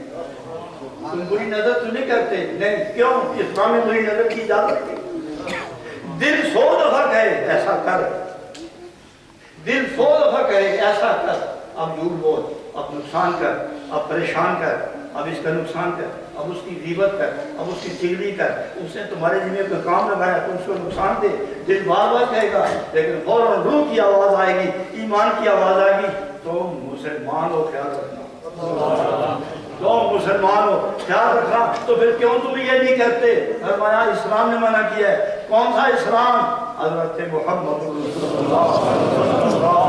تم بری نظر تو نہیں کرتے؟ نہیں، کیوں؟ اسلام میں بری نظر کی اجازت نہیں۔ دل 100 دفعہ کہے ایسا کر، دل 100 دفعہ کہے ایسا کر، اب جھوٹ بول، اب نقصان کر، اب پریشان کر، اب اس کا نقصان کر، اب اس کی غیبت کر، اب اس کی چغلی کر، اس نے تمہارے ذمہ کوئی کام لگایا تو اس کو نقصان دے، دل بار بار کہے گا، لیکن فوراً روح کی آواز آئے گی، ایمان کی آواز آئے گی، تم مسلمان ہو، خیال رکھنا، تم مسلمان ہو، خیال رکھنا۔ تو پھر کیوں تم یہ نہیں کرتے؟ فرمایا اسلام نے منع کیا ہے۔ کون سا اسلام؟ حضرت محمد رسول اللہ صلی اللہ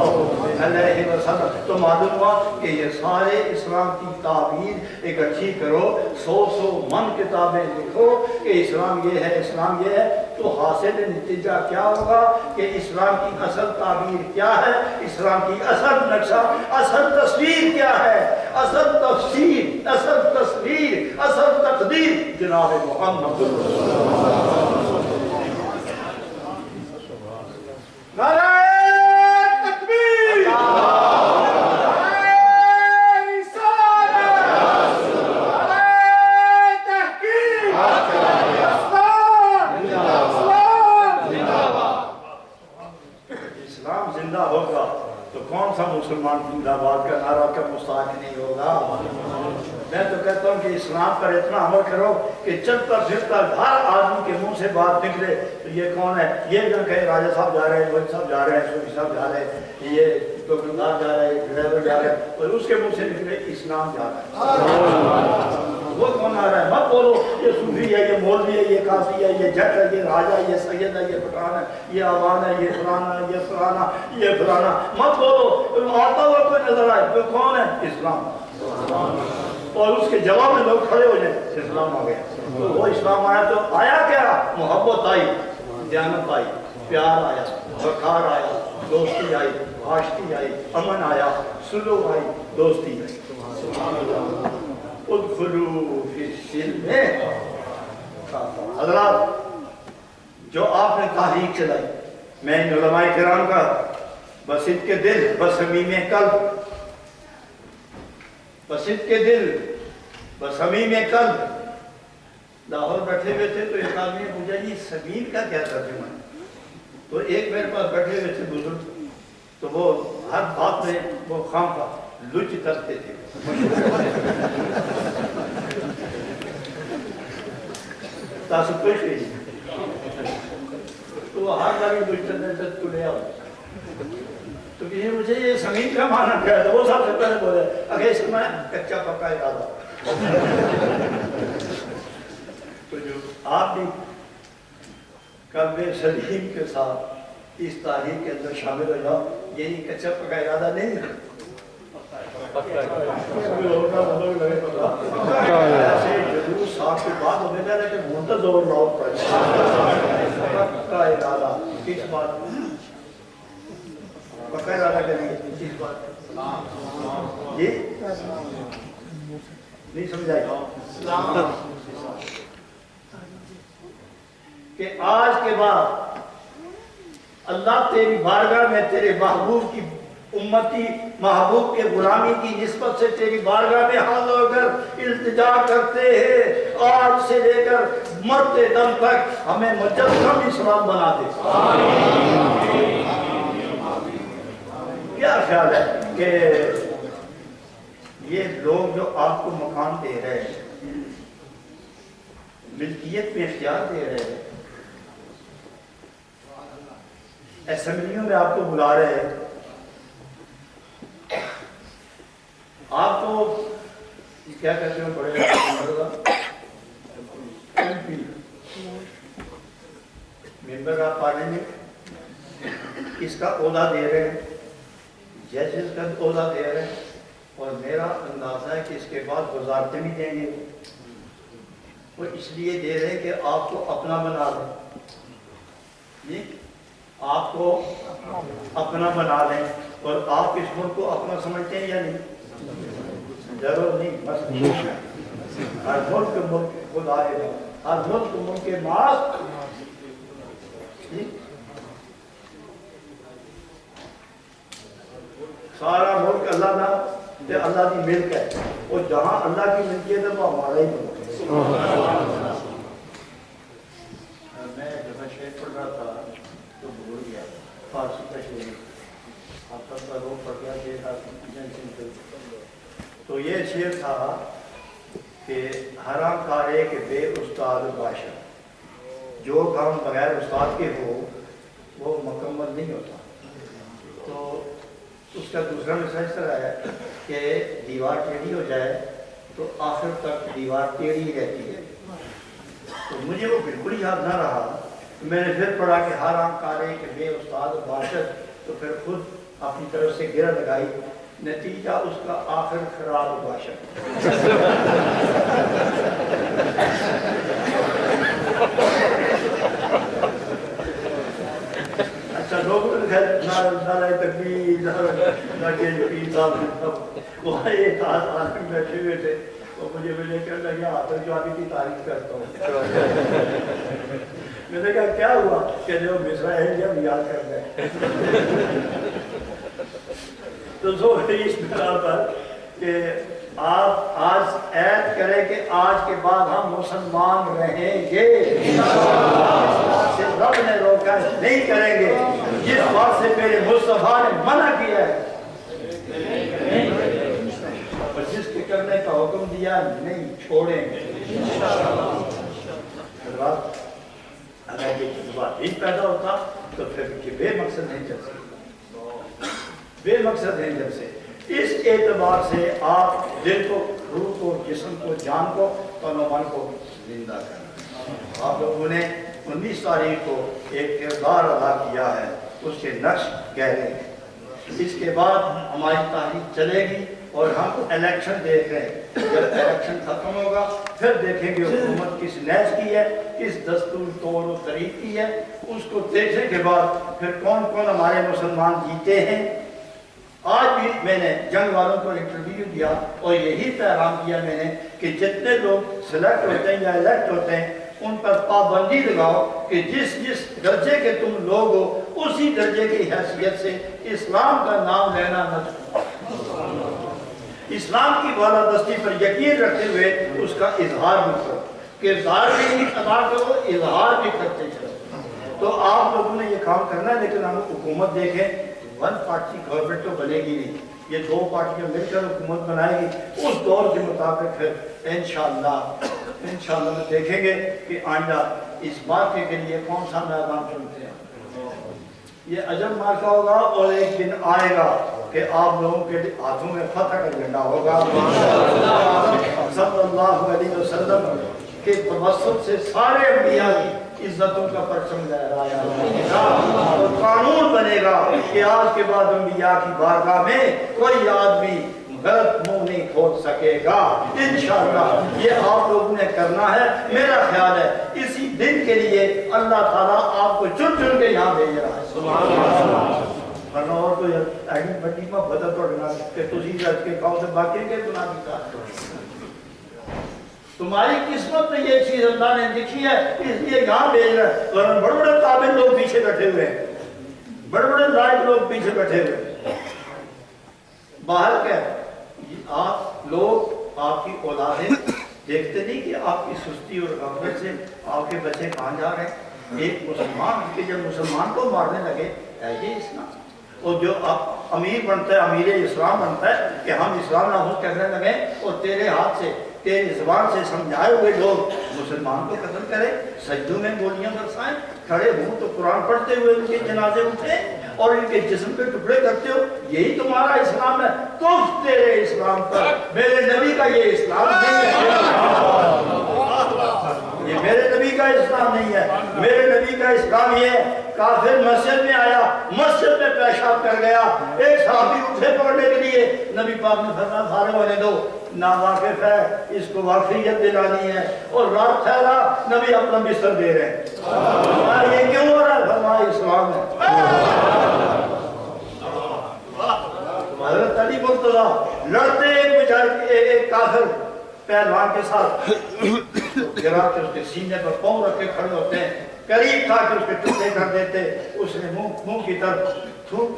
علیہ وسلم۔ تو معلوم ہوا کہ یہ سارے اسلام کی تعبیر ایک اچھی کرو، 100 من کتابیں لکھو کہ اسلام یہ ہے، اسلام یہ ہے، تو حاصل نتیجہ کیا ہوگا کہ اسلام کی اصل تعبیر کیا ہے، اسلام کی اصل نقشہ، اصل تصویر کیا ہے، اصل تفسیر، اصل تصویر، اصل تقدیر جناب محمد رسول اللہ۔ نعرہ تکبیر، نعرہ رسالت، نعرہ تحقیق، اسلام زندہ ہوگا تو کون سا مسلمان زندہ باد کا نعرہ کا مستحق نہیں ہوگا؟ میں تو کہتا ہوں کہ اسلام پر اتنا عمل کرو کہ چلتا پھرتا ہر آدمی کے منہ سے بات نکلے تو یہ کون ہے؟ یہ نہ کہے راجہ صاحب جا رہے ہیں، موہن صاحب جا رہے ہیں، سوری صاحب جا رہے ہیں، یہ دکاندار جا رہے ہیں، ڈرائیور جا رہے ہیں، اور اس کے منہ سے نکلے اسلام جا رہا ہے۔ وہ کون آ رہا ہے؟ مت بولو یہ صوفی ہے، یہ مولوی ہے، یہ قاضی ہے، یہ جٹ ہے، یہ راجہ ہے، یہ سید ہے، یہ پٹھان ہے، یہ عوان ہے، یہ فلانا ہے، یہ فلانا، یہ فلانا، مت بولو۔ آتا ہوا کوئی نظر آئے وہ کون ہے؟ اسلام۔ اور اس کے جواب میں لوگ کھڑے ہو جائیں، اسلام آ گیا۔ تو وہ اسلام آیا تو آیا کیا؟ محبت آئی، دیانت آئی، پیار آیا، وقار آیا، دوستی آئی، عاشقی آئی، امن آیا، سلو آئی، دوستی آئی۔ ادخلوا فی السلم کافہ۔ حضرات جو آپ نے تحریک چلائی، میں ان علماء کرام کا بصدق کے دل، بصمیم قلب، بصدق کے دل، بصمیم قلب، لاہور بیٹھے ہوئے تھے تو ایک آدمی نے پوچھا جی سمیم کا کیا ترجمہ ہے؟ تو ایک میرے پاس بیٹھے ہوئے تھے بزرگ، تو وہ ہر بات میں وہ خام کا لچ کرتے تھے۔ تاسو کوئی نہیں تو ہر باری لچ کرنے سے تو لے آؤ۔ تو کسی نے مجھے یہ سمیم کا معنی کیا ہے؟ تو وہ سب سے پہلے بولے اگر اس میں کچا پکا ارادہ۔ تو جو آپ بھی قلب سلیم کے ساتھ اس تاریخ کے اندر شامل ہو جاؤ، یہی کچا پکا ارادہ نہیں ہے۔ ایسے جلوس صاحب کے بعد ہمیں کہنا کہ منتظر اور راؤ پر پکا ارادہ کس بات پکا ارادہ کریں گے کس بات جی نہیں سمجھائی کہ آج کے بعد اللہ تیری بارگاہ میں تیرے محبوب کی امتی محبوب کے غلامی کی نسبت سے تیری بارگاہ میں حاضر ہو کر التجا کرتے ہیں، آج سے لے کر مرتے دم تک ہمیں مجسم اسلام بنا دے۔ کیا خیال ہے کہ یہ لوگ جو آپ کو مکان دے رہے ہیں، ملکیت میں اختیار دے رہے ہیں، اسمبلیوں میں آپ کو بلا رہے ہیں، آپ کو کیا کہتے ہیں بڑے ممبر آف پارلیمنٹ، اس کا عہدہ دے رہے ہیں، ججز کا عہدہ دے رہے ہیں، اور میرا اندازہ ہے کہ اس کے بعد وزارتیں بھی دیں گے۔ وہ اس لیے دے رہے ہیں کہ آپ کو اپنا بنا لیں، آپ کو اپنا بنا لیں، اور آپ اس ملک کو اپنا سمجھتے ہیں یا نہیں؟ ضرور نہیں، بس ہر ملک خود آئے گا۔ الملک ملک ماس سارا ملک اللہ کا تے اللہ کی ملک ہے، اور جہاں اللہ کی ملکیت ہے وہ ہمارا ہی ملک ہے۔ میں جب شعر پڑھ رہا تھا تو بھول گیا فارسی کا شعر، آپ سب کا روح پڑھ گیا تو یہ شعر تھا کہ حرام کارے کہ بے استاد باشد، جو کام بغیر استاد کے ہو وہ مکمل نہیں ہوتا۔ تو اس کا دوسرا مثال اس طرح ہے کہ دیوار ٹیڑھی ہو جائے تو آخر تک دیوار ٹیڑھی ہی رہتی ہے۔ تو مجھے وہ بالکل یاد نہ رہا، میں نے پھر پڑھا کہ حرام کارے کہ بے استاد باشد، تو پھر خود اپنی طرف سے گرہ لگائی، نتیجہ اس کا آخر خراب باشد۔ اچھا لوگ نعرہ تکبیر نہ کہ پیر صاحب وہاں ایک آدمی بیٹھے ہوئے تھے، وہ مجھے کہنے لگا آخر جو آدمی کی تعریف کرتا ہوں۔ میں نے کہا کیا ہوا؟ کہ جو مصرع ہے جب یاد کر دیں۔ تو اس بنا پر کہ آپ آج عہد کریں کہ آج کے بعد ہم مسلمان رہیں گے، رب نے روکا نہیں کریں گے، جس بات سے میرے مصطفیٰ نے منع کیا ہے اور جس کے کرنے کا حکم دیا نہیں چھوڑیں گے۔ اگر یہ جذبہ نہیں پیدا ہوتا تو پھر بے مقصد نہیں چل سکتا، بے مقصد نہیں چل سکتے۔ اس اعتبار سے آپ دل کو، روح کو، جسم کو، جان کو، تن و من کو زندہ کرنا۔ آپ لوگوں نے 19 تاریخ کو ایک کردار ادا کیا ہے، اس کے نقش گہرے ہیں۔ اس کے بعد ہماری تاریخ چلے گی اور ہم الیکشن دیکھ رہے ہیں۔ جب الیکشن ختم ہوگا پھر دیکھیں گے حکومت کس نیز کی ہے، کس دستور طور و طریق کی ہے۔ اس کو دیکھنے کے بعد پھر کون کون ہمارے مسلمان جیتے ہیں۔ آج بھی میں نے جنگ والوں کو انٹرویو دیا اور یہی پیغام دیا میں نے کہ جتنے لوگ سلیکٹ ہوتے ہیں یا الیکٹ ہوتے ہیں ان پر پابندی لگاؤ کہ جس جس درجے کے تم لوگ ہو اسی درجے کی حیثیت سے اسلام کا نام لینا نہ چھوڑو، اسلام کی بالادستی پر یقین رکھتے ہوئے اس کا اظہار بھی کرو، کردار بھی ادا کرو، اظہار بھی کرتے چلو۔ تو آپ لوگوں نے یہ کام کرنا ہے، لیکن ہم حکومت دیکھیں، ون پارٹی گورنمنٹ تو بنے گی نہیں، یہ دو پارٹیاں مل کر حکومت بنائے گی۔ اس دور کے مطابق پھر انشاءاللہ میں دیکھیں گے کہ آئندہ اس بات کے لیے کون سا میدان چنتے ہیں۔ یہ عجم مارکا ہوگا اور ایک دن آئے گا کہ آپ لوگوں کے ہاتھوں میں فتح کا جھنڈا ہوگا۔ صلی اللہ علیہ وسلم کے توسط سے سارے انبیاء کی عزتوں کا پرچم لہرایا اور قانون بنے گا کہ آج کے بعد انبیاء کی بارگاہ میں کوئی آدمی غلط منہ نہیں کھول سکے گا۔ انشاءاللہ یہ آپ لوگوں نے کرنا ہے۔ میرا خیال ہے اسی دن کے لیے اللہ تعالیٰ آپ کو چن چن کے یہاں بھیج رہا ہے۔ ورنہ اور کوئی اہم بڑی میں بدل پڑنا کہ تسی جج کے کھاؤ سے باقی کے گناہ دیتا۔ تمہاری قسمت میں یہ چیز اللہ نے لکھی ہے، اس لیے یہاں بھیج رہا ہے۔ ورنہ بڑے بڑے قابل لوگ پیچھے بیٹھے ہوئے ہیں، بڑے بڑے لائق لوگ پیچھے بیٹھے ہوئے ہیں۔ باہر کیا ہے؟ آپ لوگ، آپ کی اولادیں دیکھتے نہیں کہ آپ کی سستی اور غفلت سے آپ کے بچے کہاں جا رہے ہیں۔ ایک مسلمان کہ جب مسلمان کو مارنے لگے ہے یہ اسلام، اور جو آپ امیر بنتا ہے، امیر اسلام بنتا ہے کہ ہم اسلام نافذ کرنے لگے اور تیرے ہاتھ سے، تیری زبان سے سمجھائے ہوئے لوگ مسلمان کو قتل کریں، سجدوں میں گولیاں برسائیں، کھڑے ہوں تو قرآن پڑھتے ہوئے ان کے جنازے اٹھیں اور ان کے جسم پہ ٹکڑے کرتے ہو، یہی تمہارا اسلام ہے؟ تو تیرے اسلام پر میرے نبی کا یہ اسلام نہیں ہے، یہ میرے نبی کا اسلام نہیں ہے۔ میرے نبی کا اسلام یہ ہے، کافر مسجد میں آیا، مسجد میں پیشاب کر گیا، ایک صحابی اٹھے پکڑنے کے لیے، نبی پاک نے فرمایا فارغ ہونے دو، ناواقف ہے، اس کو واقفیت دلانی ہے، اور رات ٹھہرا، نبی اپنا بستر دے رہے ہیں۔ یہ کیوں ہو رہا ہے؟ فرمایا اسلام ہے۔ حضرت علی مرتضیٰ لڑتے ایک کافر پہلوان کے ساتھ، گرا کے اس کے سینے پر پاؤں رکھ کے کھڑے ہوتے ہیں، قریب تھا کہ اس کے ٹکڑے کر دیتے، اس نے منہ کی طرف تھوک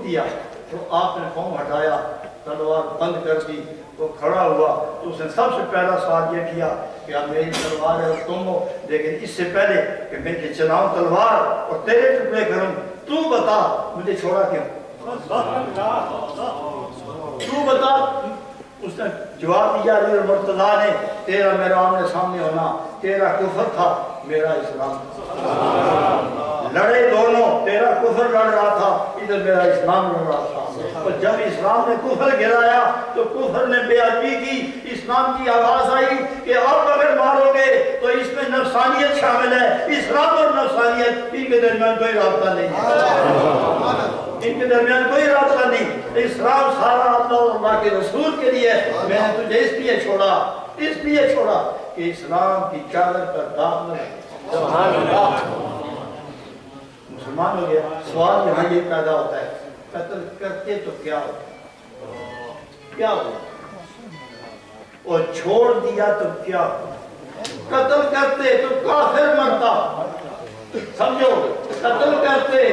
دیا تو آپ نے پاؤں ہٹایا، تلوار بند کر دی، وہ کھڑا ہوا تو اس نے سب سے پہلا سوال یہ کیا کہ اب میری تلوار ہے اور تم ہو، لیکن اس سے پہلے کہ میں کہ چلاؤں تلوار اور تیرے ٹکڑے کروں، تو بتا مجھے چھوڑا کیوں؟ تو بتا۔ اس نے جواب دیا علی مرتضیٰ نے، تیرا میرا آمنے سامنے ہونا، تیرا کفر تھا میرا اسلام تھا، لڑے دونوں، تیرا کفر لڑ رہا تھا، ادھر میرا اسلام لڑ رہا تھا، اور جب اسلام نے کفر گرایا تو کفر نے بے ادبی کی، اسلام کی آواز آئی کہ اب اگر مارو گے تو اس میں نفسانیت شامل ہے، اسلام اور نفسانیت ان کے درمیان کوئی رابطہ نہیں ہے، ان کے درمیان کوئی رابطہ نہیں، اسلام سارا اللہ اور اللہ کے رسول کے لیے، میں نے تجھے اس لیے چھوڑا کہ اسلام کی چادر پر داغ نہ لگے۔ سبحان اللہ۔ مسلمان ہو گیا، سوال یہاں یہ پیدا ہوتا ہے، قتل کرتے تو کیا ہوا اور چھوڑ دیا تو کیا ہوا؟ قتل کرتے تو کافر مرتا، سمجھو، قتل کرتے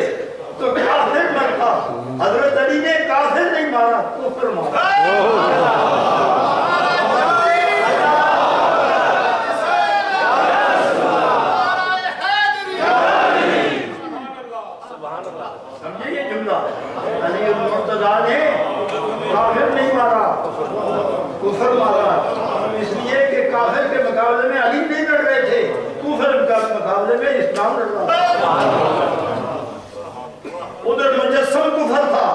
تو کافر مرتا، حضرت علی نے کافر نہیں مارا، کفر مارا۔ سمجھے یہ جملہ؟ علی مرتضیٰ نے کافر نہیں مارا، کفر مارا، اس لیے کہ کافر کے مقابلے میں علی نہیں لڑ رہے تھے، کفر کے مقابلے میں اسلام لڑ رہا تھا۔ ادھر مجسم کفر تھا،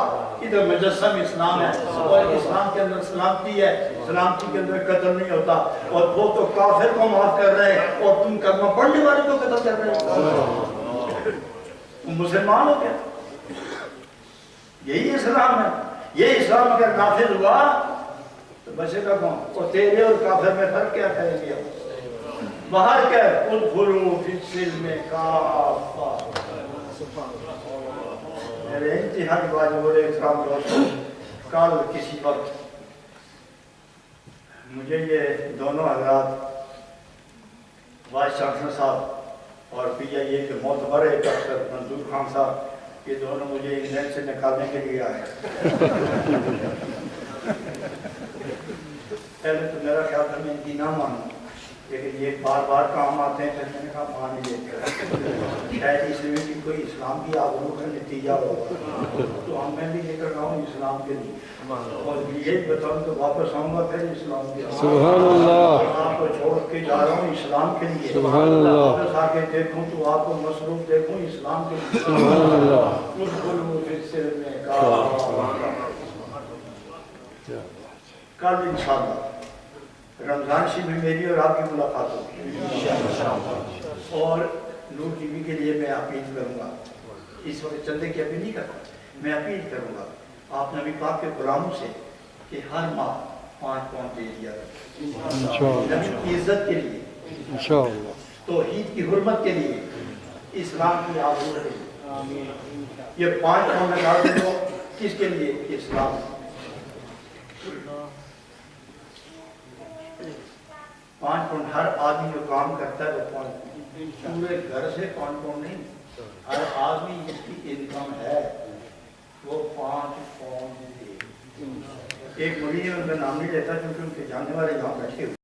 ادھر مجسم اسلام ہے، اور اسلام کے اندر سلامتی ہے، سلامتی کے اندر قتل نہیں ہوتا، اور وہ تو کافر کو معاف کر رہے ہیں اور تم کلمہ پڑھنے والے کو قتل کر رہے ہو، تم مسلمان ہو کیا؟ یہی اسلام ہے۔ یہ اسلام اگر نافذ ہوا تو بچے گا کون؟ اور تیرے اور کافر میں فرق کیا کریں گے؟ باہر کیا ہے؟ ادخلوا فی السلم کافہ۔ میرے انتہائی واجب اور احترام دوستوں، کل کسی وقت مجھے یہ دونوں حضرات وائس چانسلر صاحب اور پی آئی اے کے معتبر ڈاکٹر منظور خان صاحب، یہ دونوں مجھے انگلینڈ سے نکالنے کے لیے آئے۔ پہلے تو میرا خیال تھا میں ان کی نہ مانوں، لیکن یہ بار بار کام آتے ہیں، پھر میں نے کہا مان ہی لیتے، شاید اس میں بھی کوئی اسلام کی آبرو کا نتیجہ ہوگا، تو ہم میں بھی لے کر رہا ہوں اسلام کے لیے، اور یہ بتاؤں تو واپس آؤں گا پھر اسلام کے لیے، سبحان اللہ، آپ کو چھوڑ کے جا رہا ہوں اسلام کے لیے، سبحان اللہ، واپس آ کے دیکھوں تو آپ کو مصروف دیکھوں اسلام کے لیے، سبحان اللہ۔ کل انشاءاللہ رمضان شریف میں میری اور آپ کی ملاقات ہوگی، اور نور ٹی وی کے لیے میں اپیل کروں گا، اس وقت چندے کی اپیل نہیں کرتا، میں اپیل کروں گا آپ نبی پاک کے غلاموں سے کہ ہر ماہ 5 پاؤنڈ دے دیا نبی کی عزت کے لیے، انشاءاللہ، توحید کی حرمت کے لیے، اسلام کی آبرو کے لیے، یہ 5 پاؤنڈ لگا دے دو، کس کے لیے؟ اسلام۔ 5 پاؤنڈ ہر آدمی جو کام کرتا ہے وہ 5 پاؤنڈ، پورے گھر سے 5 پاؤنڈ نہیں، ہر آدمی جس کی انکم ہے وہ 5 پاؤنڈ دے۔ ایک مریض ان کا نام نہیں لیتا کیونکہ ان کے جاننے والے یہاں بیٹھے ہوئے،